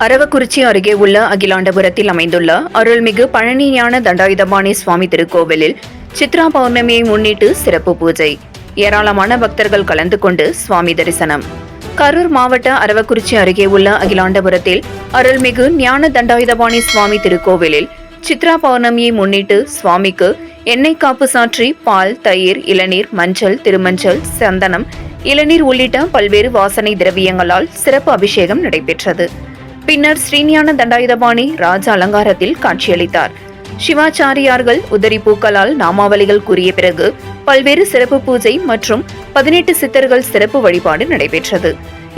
அரவக்குறிச்சி அருகே உள்ள அகிலாண்டபுரத்தில் அமைந்துள்ள அருள்மிகு பழனி ஞான தண்டாயுதபாணி சுவாமி திருக்கோவிலில் சித்ரா பௌர்ணமியை முன்னிட்டு சிறப்பு பூஜை. ஏராளமான பக்தர்கள் கலந்து கொண்டு சுவாமி தரிசனம். கரூர் மாவட்ட அரவக்குறிச்சி அருகே உள்ள அகிலாண்டபுரத்தில் அருள்மிகு ஞான தண்டாயுதபாணி சுவாமி திருக்கோவிலில் சித்ரா பௌர்ணமியை முன்னிட்டு சுவாமிக்கு எண்ணெய் காப்பு சாற்றி பால், தயிர், இளநீர், மஞ்சள், திருமஞ்சள், சந்தனம், இளநீர் உள்ளிட்ட பல்வேறு வாசனை திரவியங்களால் சிறப்பு அபிஷேகம் நடைபெற்றது. பின்னர் ஸ்ரீஞான தண்டாயுதபாணி ராஜ அலங்காரத்தில் காட்சியளித்தார். சிவாச்சாரியார்கள் உதிரி பூக்களால் நாமாவளிகள் கூறிய பிறகு பல்வேறு சிறப்பு பூஜை மற்றும் 18 சித்தர்கள் சிறப்பு வழிபாடு நடைபெற்றது.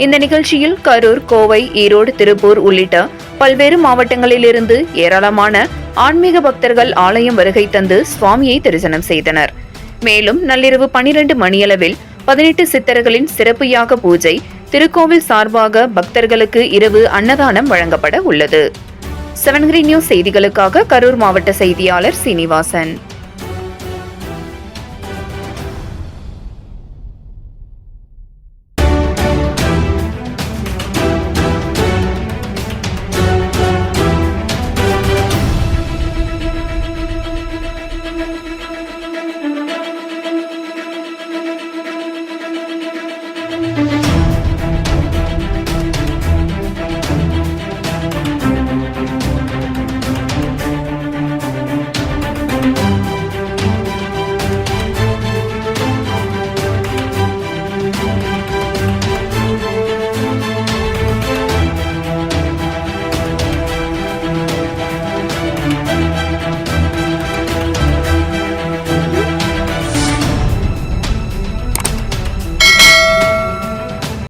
இந்த நிகழ்ச்சியில் கரூர், கோவை, ஈரோடு, திருப்பூர் உள்ளிட்ட பல்வேறு மாவட்டங்களிலிருந்து ஏராளமான ஆன்மீக பக்தர்கள் ஆலயம் வருகை தந்து சுவாமியை தரிசனம் செய்தனர். மேலும் நள்ளிரவு 12 மணியளவில் 18 சித்தர்களின் சிறப்பு யாக பூஜை, திருக்கோவில் சார்பாக பக்தர்களுக்கு இரவு அன்னதானம் வழங்கப்பட உள்ளது. 7 Green News செய்திகளுக்காக கரூர் மாவட்ட செய்தியாளர் சீனிவாசன்.